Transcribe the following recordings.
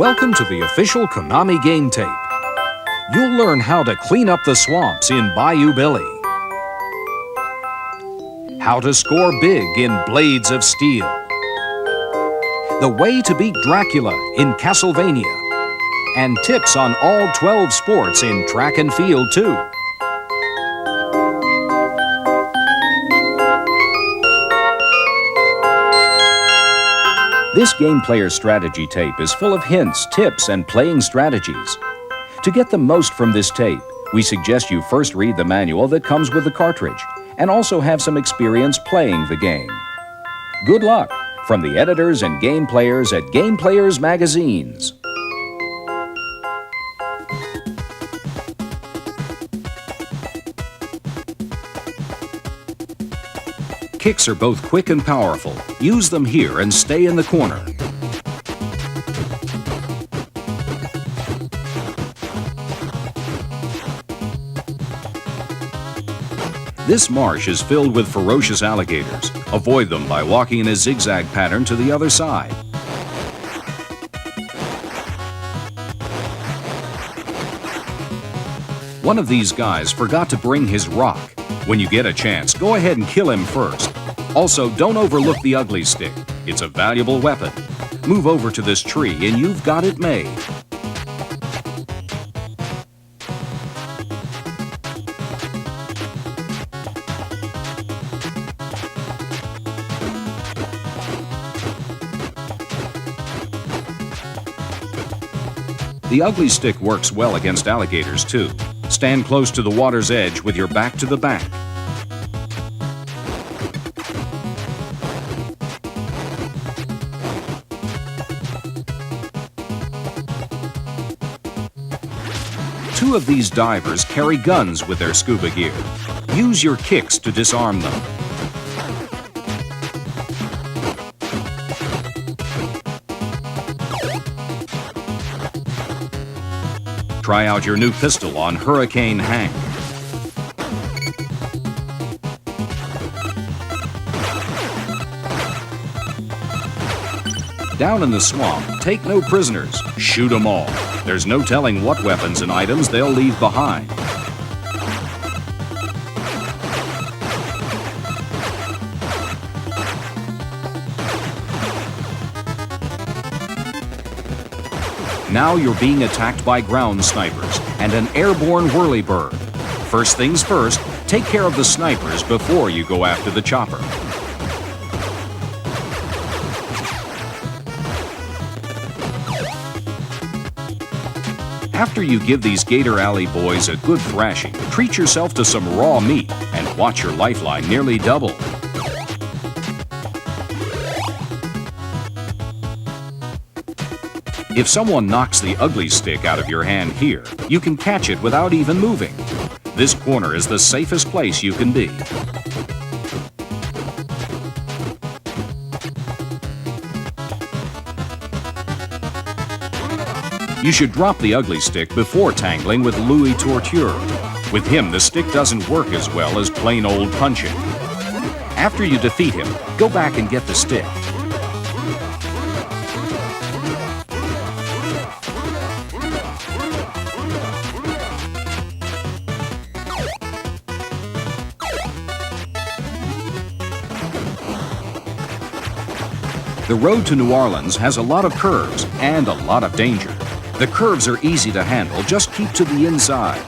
Welcome to the official Konami game tape. You'll learn how to clean up the swamps in Bayou Billy, how to score big in Blades of Steel, the way to beat Dracula in Castlevania, and tips on all 12 sports in track and field too. This Game Player Strategy tape is full of hints, tips, and playing strategies. To get the most from this tape, we suggest you first read the manual that comes with the cartridge and also have some experience playing the game. Good luck from the editors and game players at Game Players Magazines. Kicks are both quick and powerful. Use them here and stay in the corner. This marsh is filled with ferocious alligators. Avoid them by walking in a zigzag pattern to the other side. One of these guys forgot to bring his rock. When you get a chance, go ahead and kill him first. Also, don't overlook the ugly stick. It's a valuable weapon. Move over to this tree and you've got it made. The ugly stick works well against alligators too. Stand close to the water's edge with your back to the bank. Two of these divers carry guns with their scuba gear. Use your kicks to disarm them. Try out your new pistol on Hurricane Hank. Down in the swamp, take no prisoners. Shoot them all. There's no telling what weapons and items they'll leave behind. Now you're being attacked by ground snipers and an airborne whirlybird. First things first, take care of the snipers before you go after the chopper. After you give these Gator Alley boys a good thrashing, treat yourself to some raw meat and watch your lifeline nearly double. If someone knocks the ugly stick out of your hand here, you can catch it without even moving. This corner is the safest place you can be. You should drop the ugly stick before tangling with Louis Torture. With him, the stick doesn't work as well as plain old punching. After you defeat him, go back and get the stick. The road to New Orleans has a lot of curves and a lot of danger. The curves are easy to handle, just keep to the inside.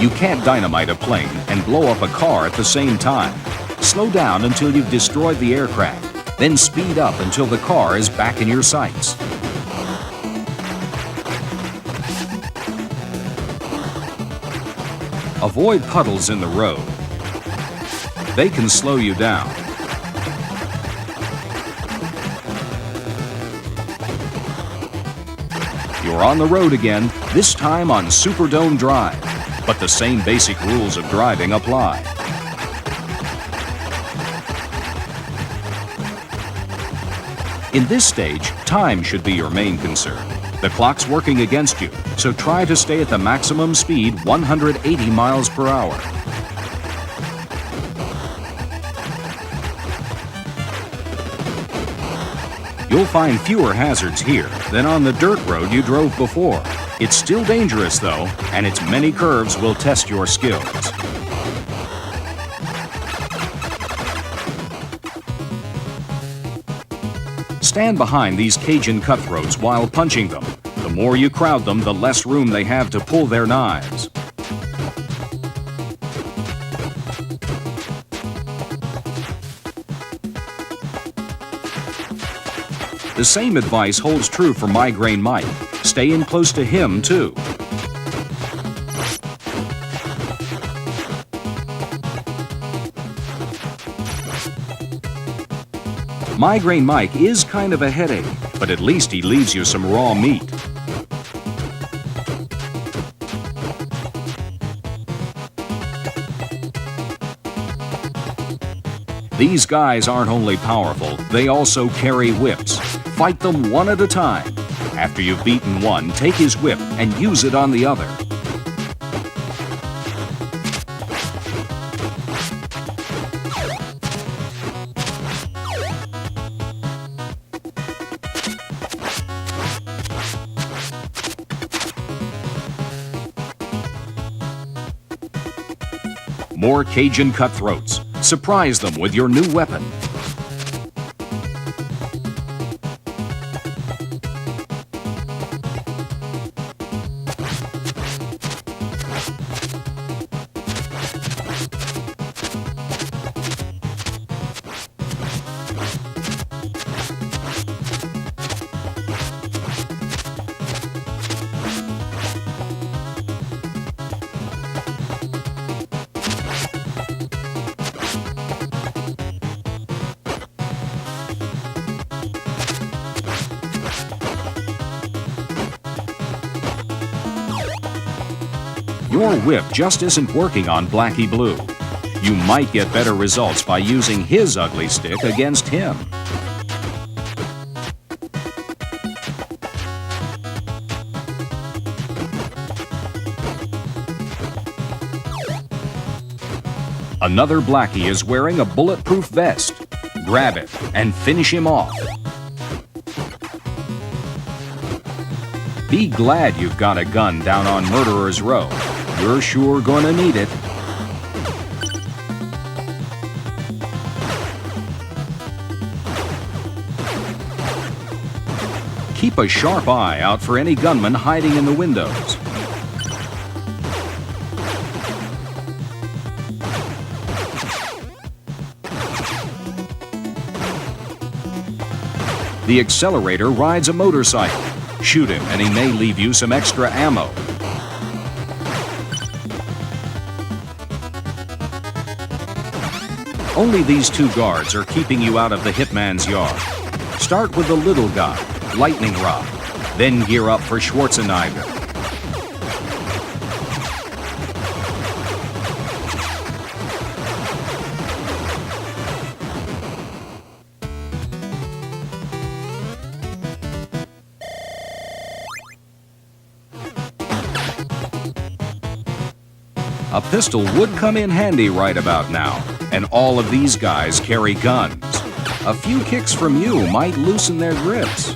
You can't dynamite a plane and blow up a car at the same time. Slow down until you've destroyed the aircraft, then speed up until the car is back in your sights. Avoid puddles in the road. They can slow you down. You're on the road again, this time on Superdome Drive, but the same basic rules of driving apply. In this stage, time should be your main concern. The clock's working against you, so try to stay at the maximum speed, 180 miles per hour. You'll find fewer hazards here than on the dirt road you drove before. It's still dangerous though, and its many curves will test your skills. Stand behind these Cajun cutthroats while punching them. The more you crowd them, the less room they have to pull their knives. The same advice holds true for Migraine Mike. Stay in close to him, too. Migraine Mike is kind of a headache, but at least he leaves you some raw meat. These guys aren't only powerful, they also carry whips. Fight them one at a time. After you've beaten one, take his whip and use it on the other. More Cajun cutthroats. Surprise them with your new weapon. Your whip just isn't working on Blackie Blue. You might get better results by using his ugly stick against him. Another Blackie is wearing a bulletproof vest. Grab it and finish him off. Be glad you've got a gun down on Murderer's Row. You're sure gonna need it. Keep a sharp eye out for any gunmen hiding in the windows. The accelerator rides a motorcycle. Shoot him and he may leave you some extra ammo. Only these two guards are keeping you out of the hitman's yard. Start with the little guy, Lightning Rod, then gear up for Schwarzenegger. A pistol would come in handy right about now, and all of these guys carry guns. A few kicks from you might loosen their grips.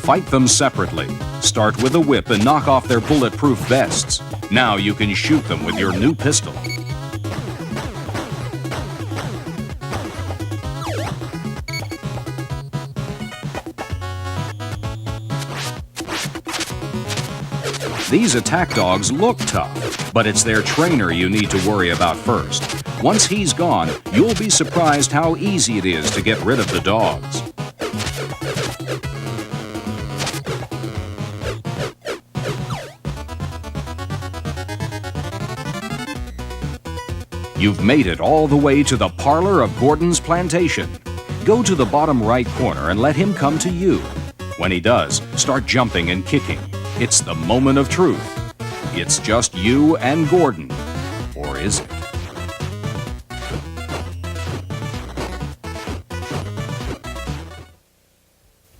Fight them separately. Start with a whip and knock off their bulletproof vests. Now you can shoot them with your new pistol. These attack dogs look tough, but it's their trainer you need to worry about first. Once he's gone, you'll be surprised how easy it is to get rid of the dogs. You've made it all the way to the parlor of Gordon's plantation. Go to the bottom right corner and let him come to you. When he does, start jumping and kicking. It's the moment of truth. It's just you and Gordon. Or is it?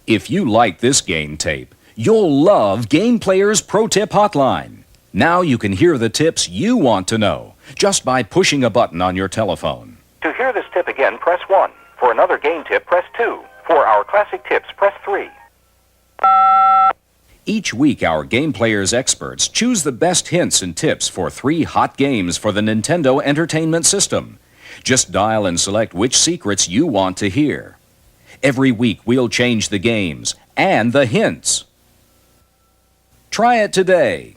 If you like this game tape, you'll love Game Player's Pro Tip Hotline. Now you can hear the tips you want to know just by pushing a button on your telephone. To hear this tip again, press 1. For another game tip, press 2. For our classic tips, press 3. Each week, our Game Player's experts choose the best hints and tips for 3 hot games for the Nintendo Entertainment System. Just dial and select which secrets you want to hear. Every week, we'll change the games and the hints. Try it today.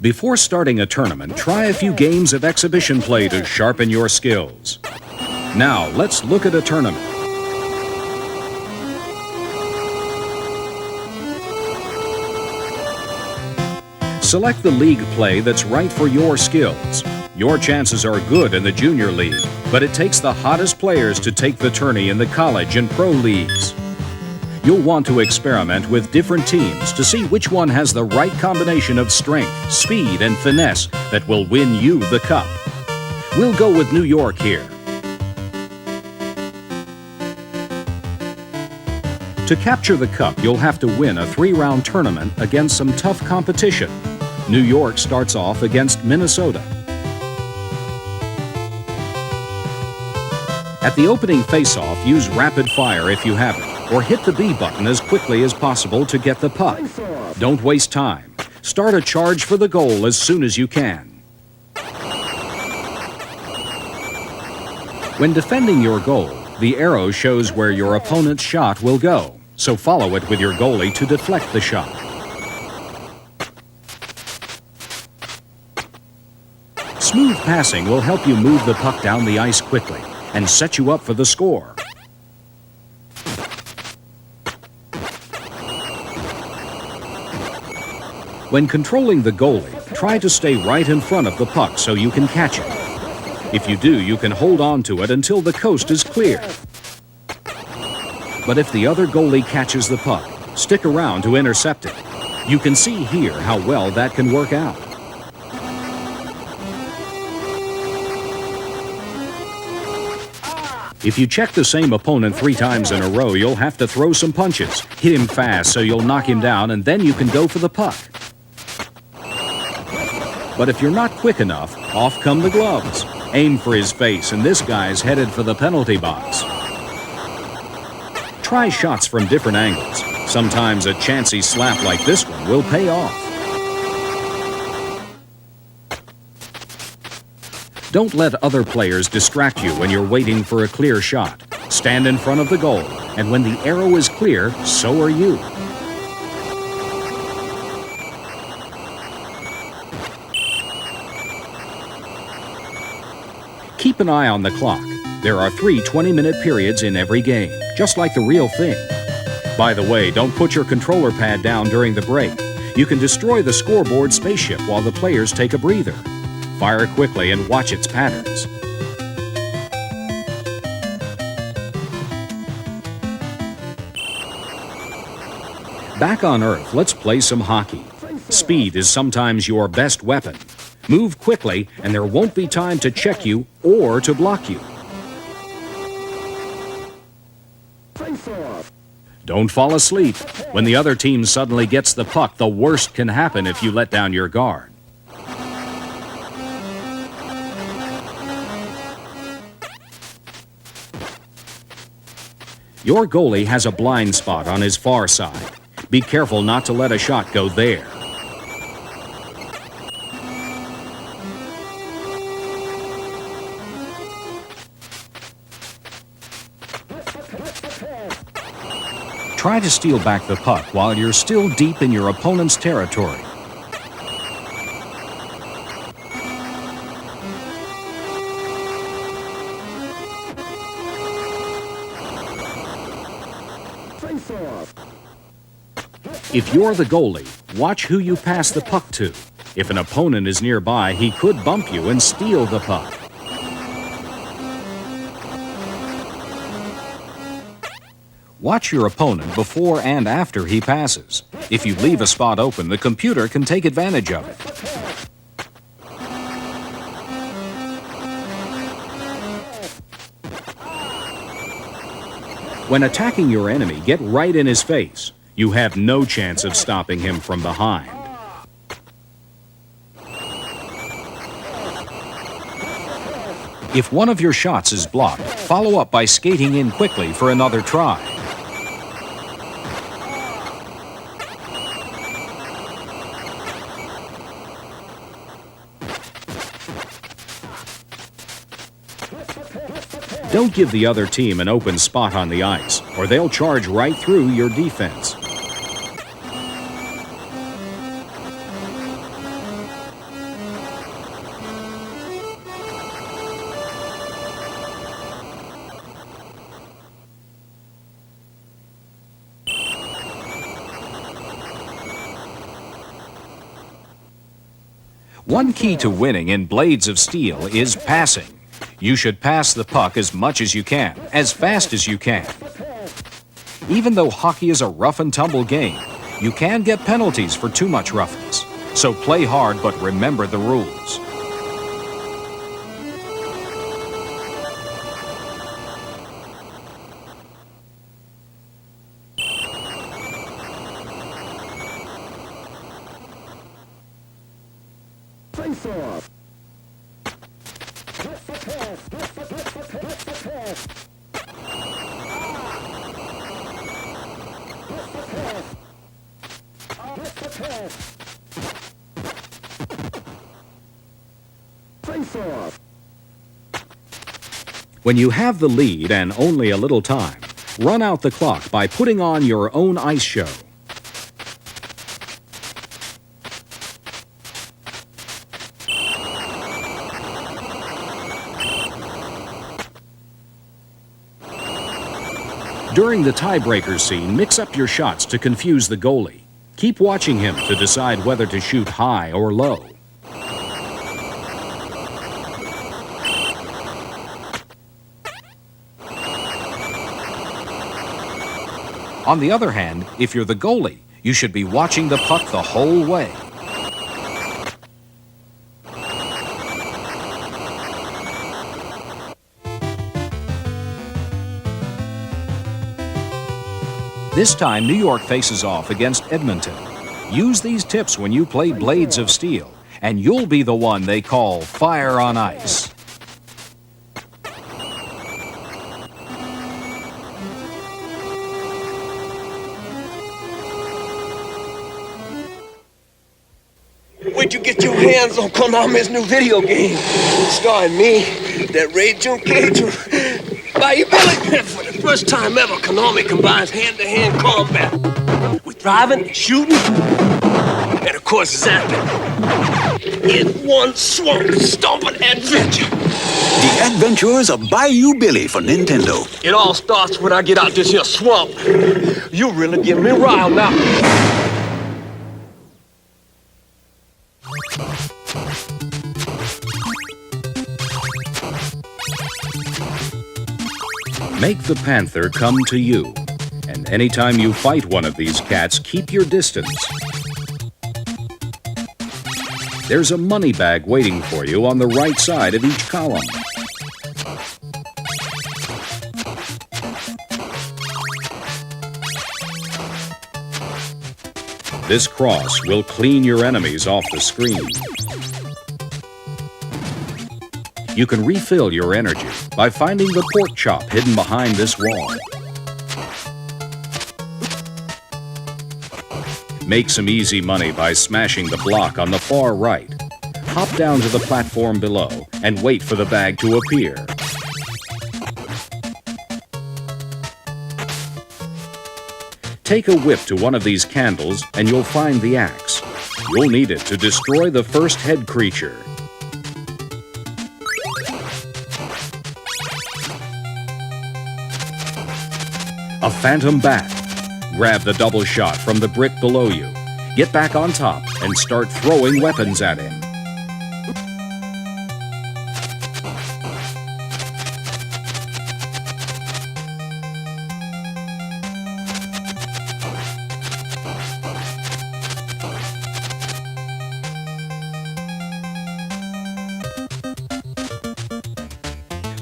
Before starting a tournament, try a few games of exhibition play to sharpen your skills. Now, let's look at a tournament. Select the league play that's right for your skills. Your chances are good in the junior league, but it takes the hottest players to take the tourney in the college and pro leagues. You'll want to experiment with different teams to see which one has the right combination of strength, speed, and finesse that will win you the cup. We'll go with New York here. To capture the cup, you'll have to win a 3-round tournament against some tough competition. New York starts off against Minnesota. At the opening face-off, use rapid fire if you have it, or hit the B button as quickly as possible to get the puck. Don't waste time. Start a charge for the goal as soon as you can. When defending your goal, the arrow shows where your opponent's shot will go, so follow it with your goalie to deflect the shot. Smooth passing will help you move the puck down the ice quickly and set you up for the score. When controlling the goalie, try to stay right in front of the puck so you can catch it. If you do, you can hold on to it until the coast is clear. But if the other goalie catches the puck, stick around to intercept it. You can see here how well that can work out. If you check the same opponent 3 times in a row, you'll have to throw some punches. Hit him fast so you'll knock him down, and then you can go for the puck. But if you're not quick enough, off come the gloves. Aim for his face, and this guy's headed for the penalty box. Try shots from different angles. Sometimes a chancy slap like this one will pay off. Don't let other players distract you when you're waiting for a clear shot. Stand in front of the goal, and when the arrow is clear, so are you. Keep an eye on the clock. There are 3 20-minute periods in every game, just like the real thing. By the way, don't put your controller pad down during the break. You can destroy the scoreboard spaceship while the players take a breather. Fire quickly and watch its patterns. Back on Earth, let's play some hockey. Speed is sometimes your best weapon. Move quickly, and there won't be time to check you or to block you. Don't fall asleep. When the other team suddenly gets the puck, the worst can happen if you let down your guard. Your goalie has a blind spot on his far side. Be careful not to let a shot go there. Try to steal back the puck while you're still deep in your opponent's territory. If you're the goalie, watch who you pass the puck to. If an opponent is nearby, he could bump you and steal the puck. Watch your opponent before and after he passes. If you leave a spot open, the computer can take advantage of it. When attacking your enemy, get right in his face. You have no chance of stopping him from behind. If one of your shots is blocked, follow up by skating in quickly for another try. Don't give the other team an open spot on the ice, or they'll charge right through your defense. One key to winning in Blades of Steel is passing. You should pass the puck as much as you can, as fast as you can. Even though hockey is a rough and tumble game, you can get penalties for too much roughness. So play hard, but remember the rules. Face-off. Face-off. When you have the lead and only a little time, run out the clock by putting on your own ice show. During the tiebreaker scene, mix up your shots to confuse the goalie. Keep watching him to decide whether to shoot high or low. On the other hand, if you're the goalie, you should be watching the puck the whole way. This time, New York faces off against Edmonton. Use these tips when you play Blades of Steel, and you'll be the one they call Fire on Ice. Where'd you get your hands on Konami's new video game? Starring me, that Ray June Cajun, Bayou Billy. For the first time ever, Konami combines hand-to-hand combat with driving, shooting, and of course zapping. In one swamp stomping adventure. The Adventures of Bayou Billy for Nintendo. It all starts when I get out this here swamp. You really get me riled now. Make the panther come to you. And anytime you fight one of these cats, keep your distance. There's a money bag waiting for you on the right side of each column. This cross will clean your enemies off the screen. You can refill your energy by finding the pork chop hidden behind this wall. Make some easy money by smashing the block on the far right. Hop down to the platform below and wait for the bag to appear. Take a whip to one of these candles and you'll find the axe. You'll need it to destroy the first head creature. A phantom bat. Grab the double shot from the brick below you. Get back on top and start throwing weapons at him.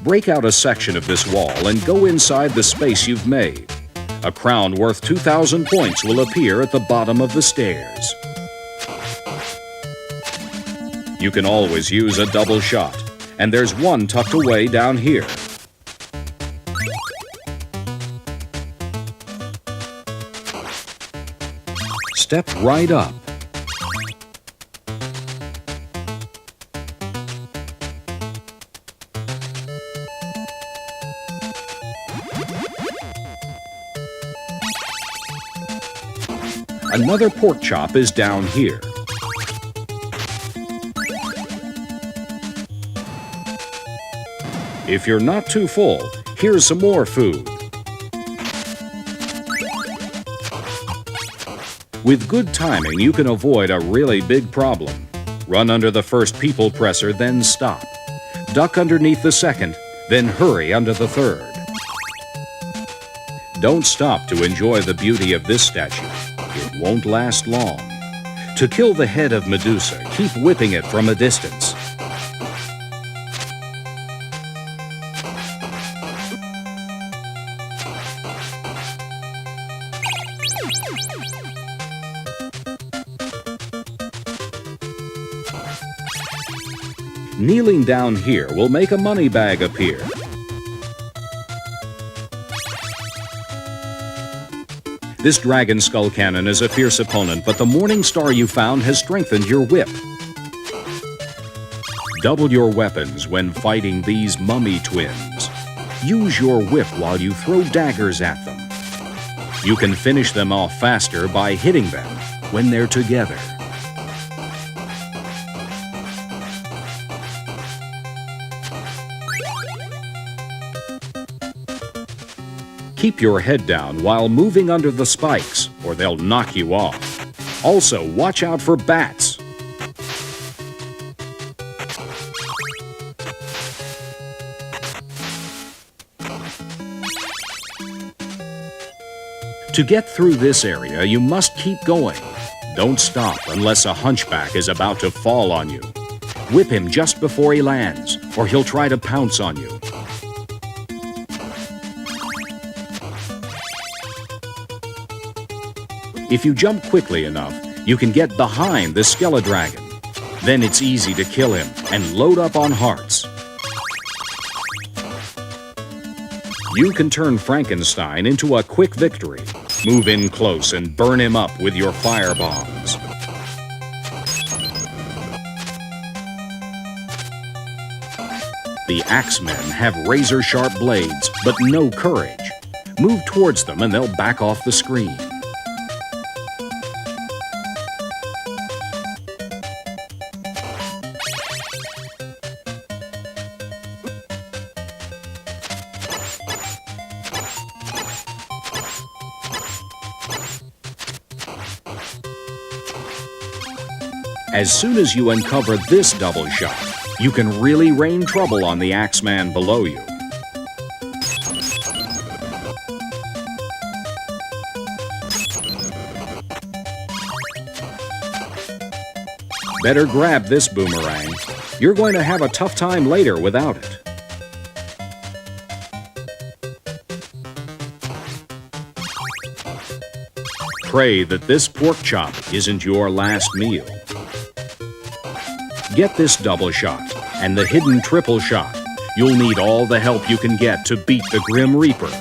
Break out a section of this wall and go inside the space you've made. A crown worth 2,000 points will appear at the bottom of the stairs. You can always use a double shot, and there's one tucked away down here. Step right up. Another pork chop is down here. If you're not too full, here's some more food. With good timing, you can avoid a really big problem. Run under the first people presser, then stop. Duck underneath the second, then hurry under the third. Don't stop to enjoy the beauty of this statue. It won't last long. To kill the head of Medusa, keep whipping it from a distance. Kneeling down here will make a money bag appear. This dragon skull cannon is a fierce opponent, but the morning star you found has strengthened your whip. Double your weapons when fighting these mummy twins. Use your whip while you throw daggers at them. You can finish them off faster by hitting them when they're together. Keep your head down while moving under the spikes, or they'll knock you off. Also, watch out for bats. To get through this area, you must keep going. Don't stop unless a hunchback is about to fall on you. Whip him just before he lands, or he'll try to pounce on you. If you jump quickly enough, you can get behind the Skeledragon. Then it's easy to kill him and load up on hearts. You can turn Frankenstein into a quick victory. Move in close and burn him up with your fire bombs. The Axemen have razor-sharp blades, but no courage. Move towards them and they'll back off the screen. As soon as you uncover this double shot, you can really rain trouble on the Axeman below you. Better grab this boomerang. You're going to have a tough time later without it. Pray that this pork chop isn't your last meal. Get this double shot and the hidden triple shot. You'll need all the help you can get to beat the Grim Reaper.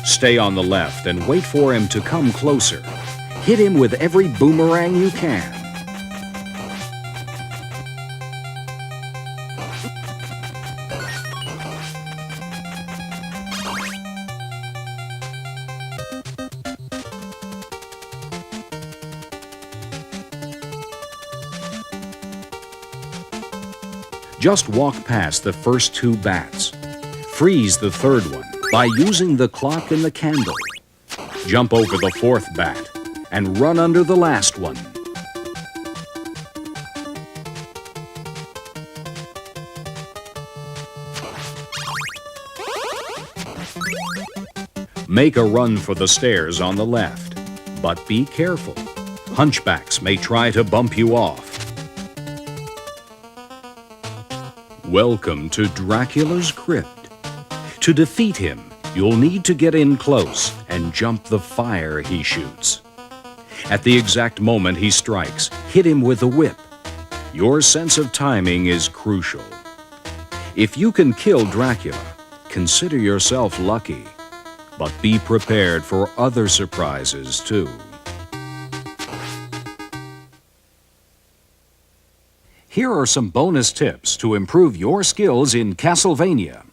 Stay on the left and wait for him to come closer. Hit him with every boomerang you can. Just walk past the first 2 bats. Freeze the third one by using the clock and the candle. Jump over the 4th bat and run under the last one. Make a run for the stairs on the left, but be careful. Hunchbacks may try to bump you off. Welcome to Dracula's crypt. To defeat him, you'll need to get in close and jump the fire he shoots. At the exact moment he strikes, hit him with a whip. Your sense of timing is crucial. If you can kill Dracula, consider yourself lucky. But be prepared for other surprises, too. Here are some bonus tips to improve your skills in Castlevania.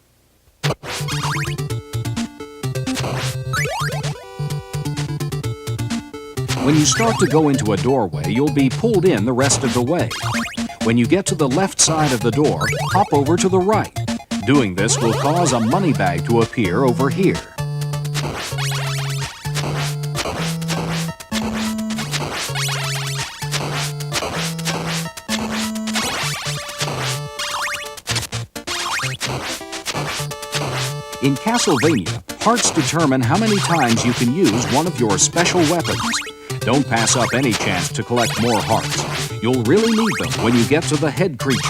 When you start to go into a doorway, you'll be pulled in the rest of the way. When you get to the left side of the door, hop over to the right. Doing this will cause a money bag to appear over here. In Castlevania, hearts determine how many times you can use one of your special weapons. Don't pass up any chance to collect more hearts. You'll really need them when you get to the head creature.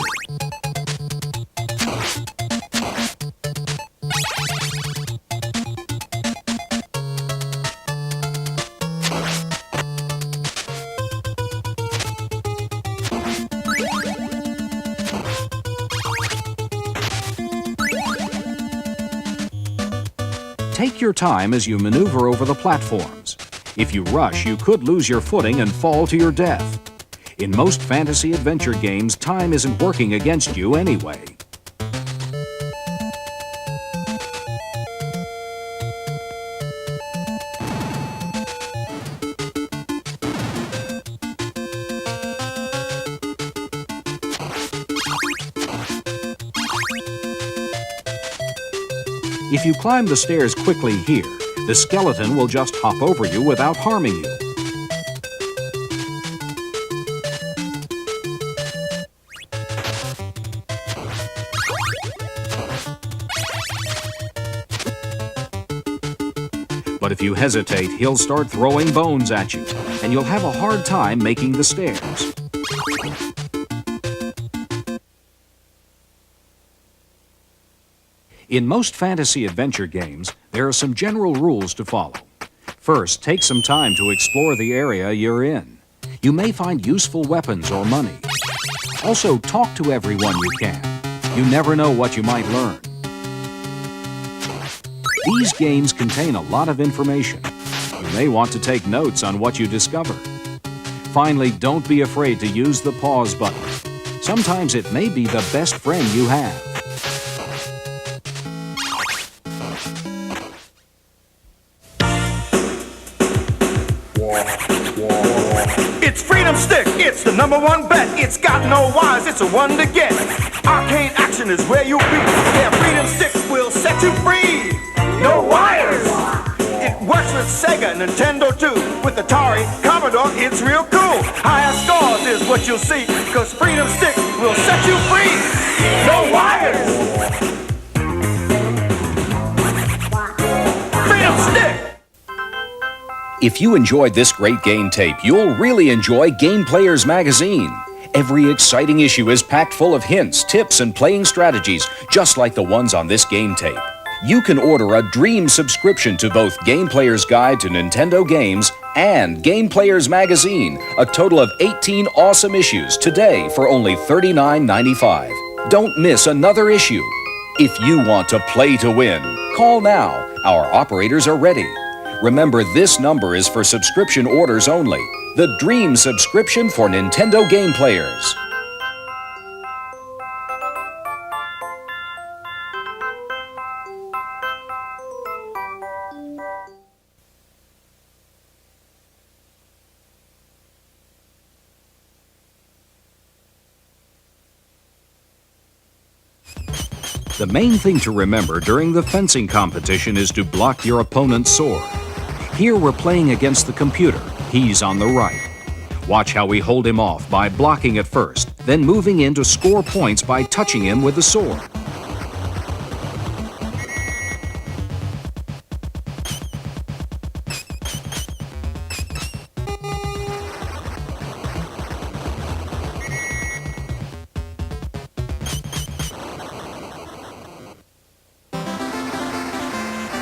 Take your time as you maneuver over the platforms. If you rush, you could lose your footing and fall to your death. In most fantasy adventure games, time isn't working against you anyway. If you climb the stairs quickly here, the skeleton will just hop over you without harming you. But if you hesitate, he'll start throwing bones at you, and you'll have a hard time making the stairs. In most fantasy adventure games, there are some general rules to follow. First, take some time to explore the area you're in. You may find useful weapons or money. Also, talk to everyone you can. You never know what you might learn. These games contain a lot of information. You may want to take notes on what you discover. Finally, don't be afraid to use the pause button. Sometimes it may be the best friend you have. It's Freedom Stick, it's the #1 bet. It's got no wires, it's a one to get. Arcane action is where you'll be. Yeah, Freedom Stick will set you free. No wires! It works with Sega, Nintendo too. With Atari, Commodore, it's real cool. Higher scores is what you'll see, cause Freedom Stick will set you free. No wires! Freedom Stick! If you enjoyed this great game tape, you'll really enjoy Game Players Magazine. Every exciting issue is packed full of hints, tips, and playing strategies, just like the ones on this game tape. You can order a dream subscription to both Game Player's Guide to Nintendo Games and Game Players Magazine, a total of 18 awesome issues today for only $39.95. Don't miss another issue. If you want to play to win, call now. Our operators are ready. Remember, this number is for subscription orders only. The Dream Subscription for Nintendo Game Players. The main thing to remember during the fencing competition is to block your opponent's sword. Here we're playing against the computer. He's on the right. Watch how we hold him off by blocking at first, then moving in to score points by touching him with the sword.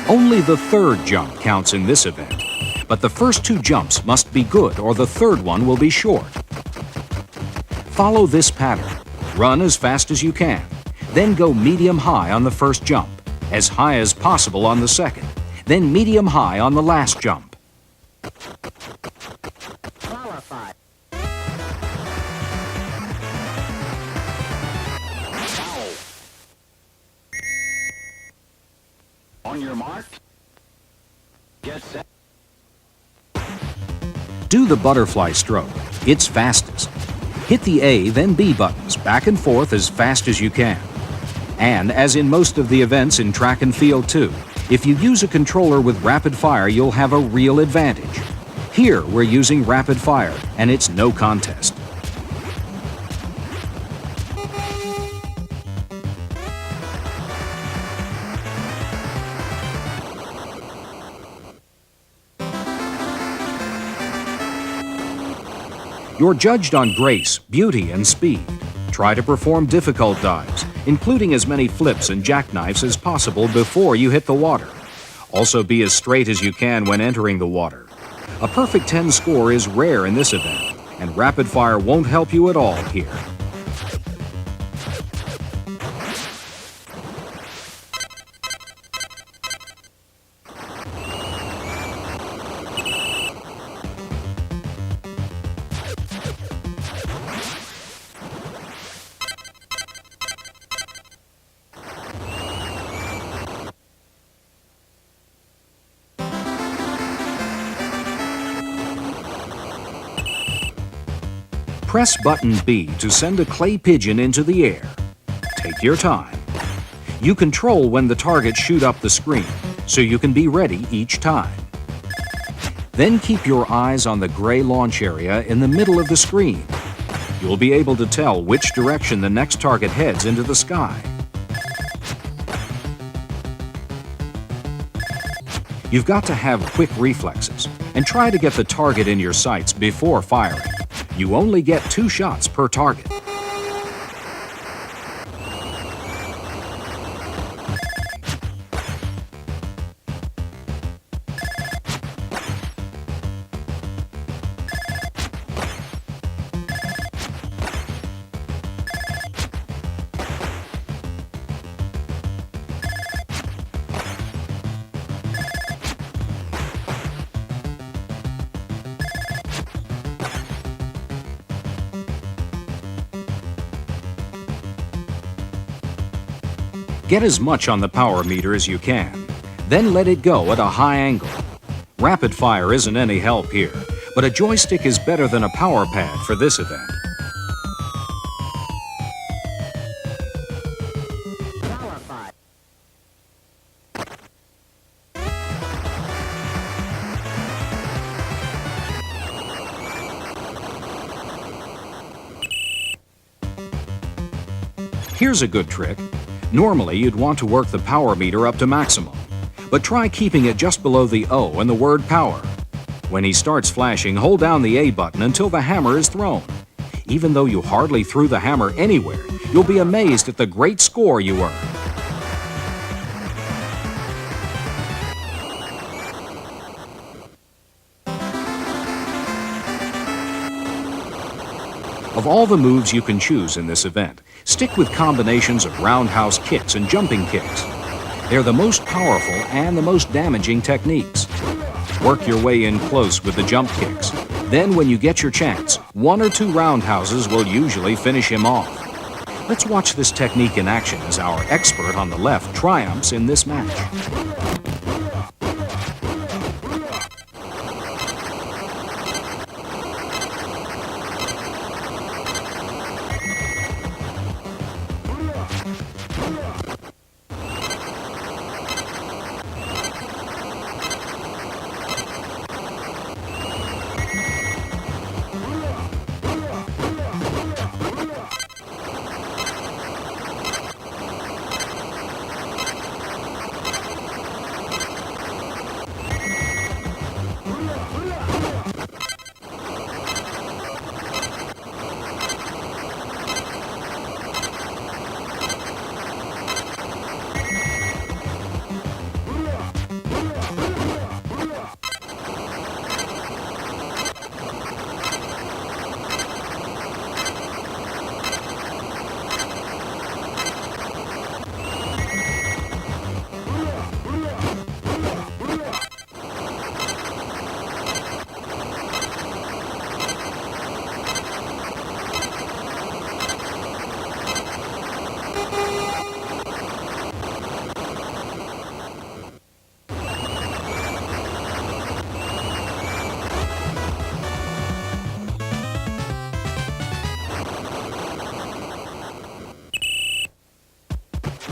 Only the third jump counts in this event, but the first two jumps must be good or the third one will be short. Follow this pattern. Run as fast as you can, then go medium-high on the first jump, as high as possible on the second, then medium-high on the last jump. Qualified. On your mark. Get set. Do the butterfly stroke. It's fastest. Hit the A, then B buttons back and forth as fast as you can. And as in most of the events in track and field too, if you use a controller with rapid fire, you'll have a real advantage. Here we're using rapid fire, and it's no contest. You're judged on grace, beauty, and speed. Try to perform difficult dives, including as many flips and jackknives as possible before you hit the water. Also be as straight as you can when entering the water. A perfect 10 score is rare in this event, and rapid fire won't help you at all here. Press button B to send a clay pigeon into the air. Take your time. You control when the targets shoot up the screen, so you can be ready each time. Then keep your eyes on the gray launch area in the middle of the screen. You'll be able to tell which direction the next target heads into the sky. You've got to have quick reflexes and try to get the target in your sights before firing. You only get 2 shots per target. Get as much on the power meter as you can, then let it go at a high angle. Rapid fire isn't any help here, but a joystick is better than a power pad for this event. Qualified. Here's a good trick. Normally, you'd want to work the power meter up to maximum, but try keeping it just below the O in the word power. When he starts flashing, hold down the A button until the hammer is thrown. Even though you hardly threw the hammer anywhere, you'll be amazed at the great score you earned. Of all the moves you can choose in this event, stick with combinations of roundhouse kicks and jumping kicks. They're the most powerful and the most damaging techniques. Work your way in close with the jump kicks. Then when you get your chance, 1 or 2 roundhouses will usually finish him off. Let's watch this technique in action as our expert on the left triumphs in this match.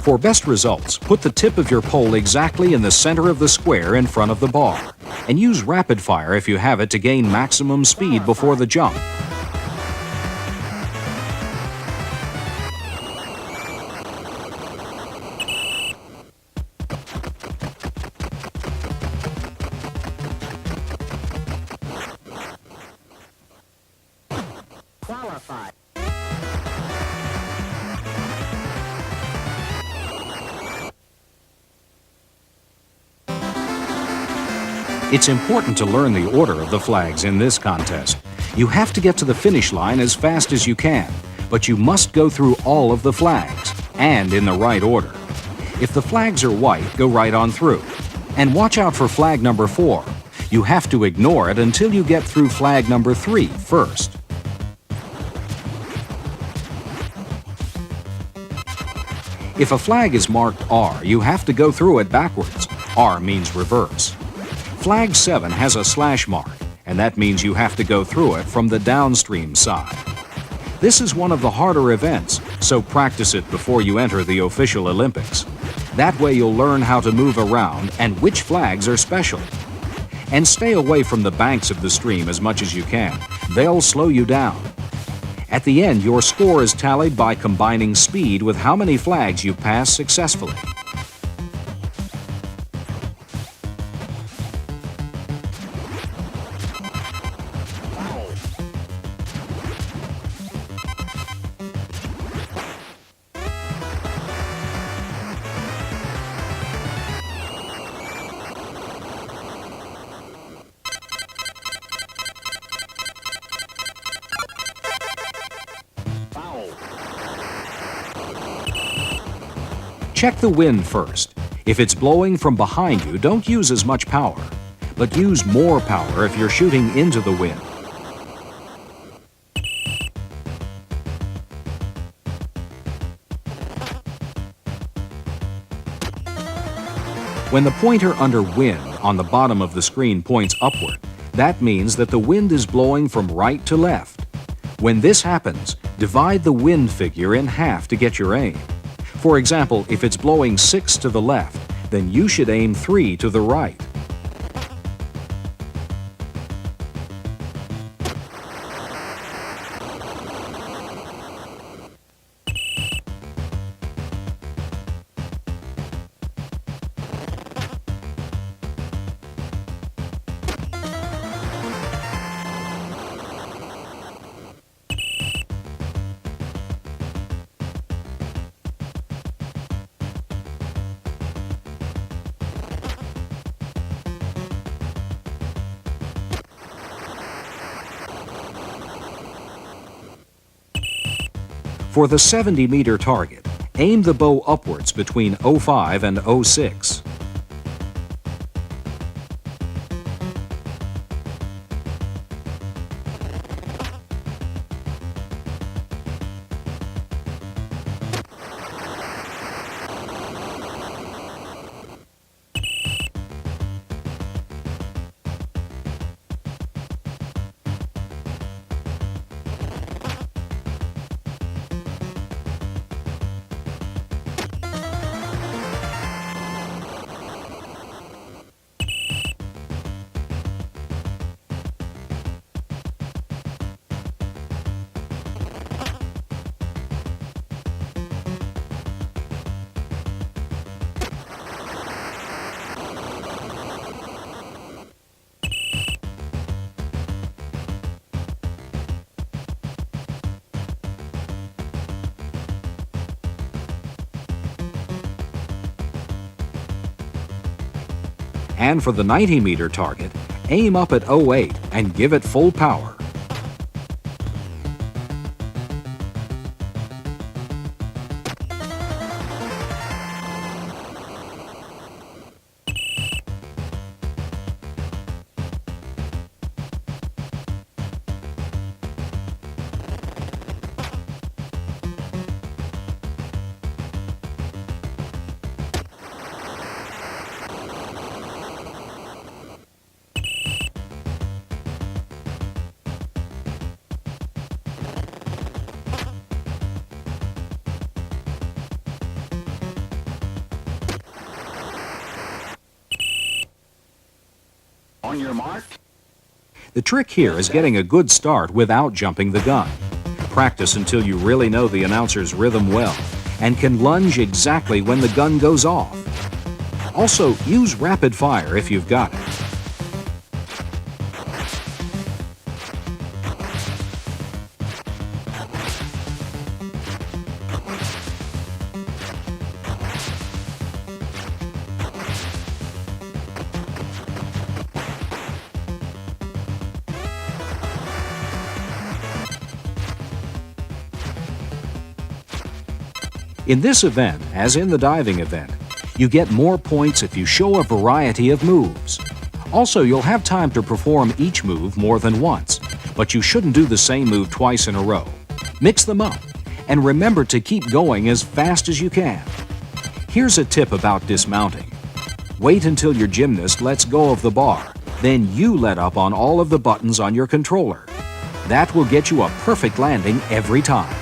For best results, put the tip of your pole exactly in the center of the square in front of the bar, and use rapid fire if you have it to gain maximum speed before the jump. Qualified. It's important to learn the order of the flags in this contest. You have to get to the finish line as fast as you can, but you must go through all of the flags, and in the right order. If the flags are white, go right on through. And watch out for flag number 4. You have to ignore it until you get through flag number 3 first. If a flag is marked R, you have to go through it backwards. R means reverse. Flag 7 has a slash mark, and that means you have to go through it from the downstream side. This is one of the harder events, so practice it before you enter the official Olympics. That way you'll learn how to move around and which flags are special. And stay away from the banks of the stream as much as you can. They'll slow you down. At the end, your score is tallied by combining speed with how many flags you pass successfully. Check the wind first. If it's blowing from behind you, don't use as much power, but use more power if you're shooting into the wind. When the pointer under wind on the bottom of the screen points upward, that means that the wind is blowing from right to left. When this happens, divide the wind figure in half to get your aim. For example, if it's blowing 6 to the left, then you should aim 3 to the right. For the 70-meter target, aim the bow upwards between 05 and 06. And for the 90-meter target, aim up at 08 and give it full power. On your mark. The trick here is getting a good start without jumping the gun. Practice until you really know the announcer's rhythm well and can lunge exactly when the gun goes off. Also, use rapid fire if you've got it. In this event, as in the diving event, you get more points if you show a variety of moves. Also, you'll have time to perform each move more than once, but you shouldn't do the same move twice in a row. Mix them up, and remember to keep going as fast as you can. Here's a tip about dismounting. Wait until your gymnast lets go of the bar, then you let up on all of the buttons on your controller. That will get you a perfect landing every time.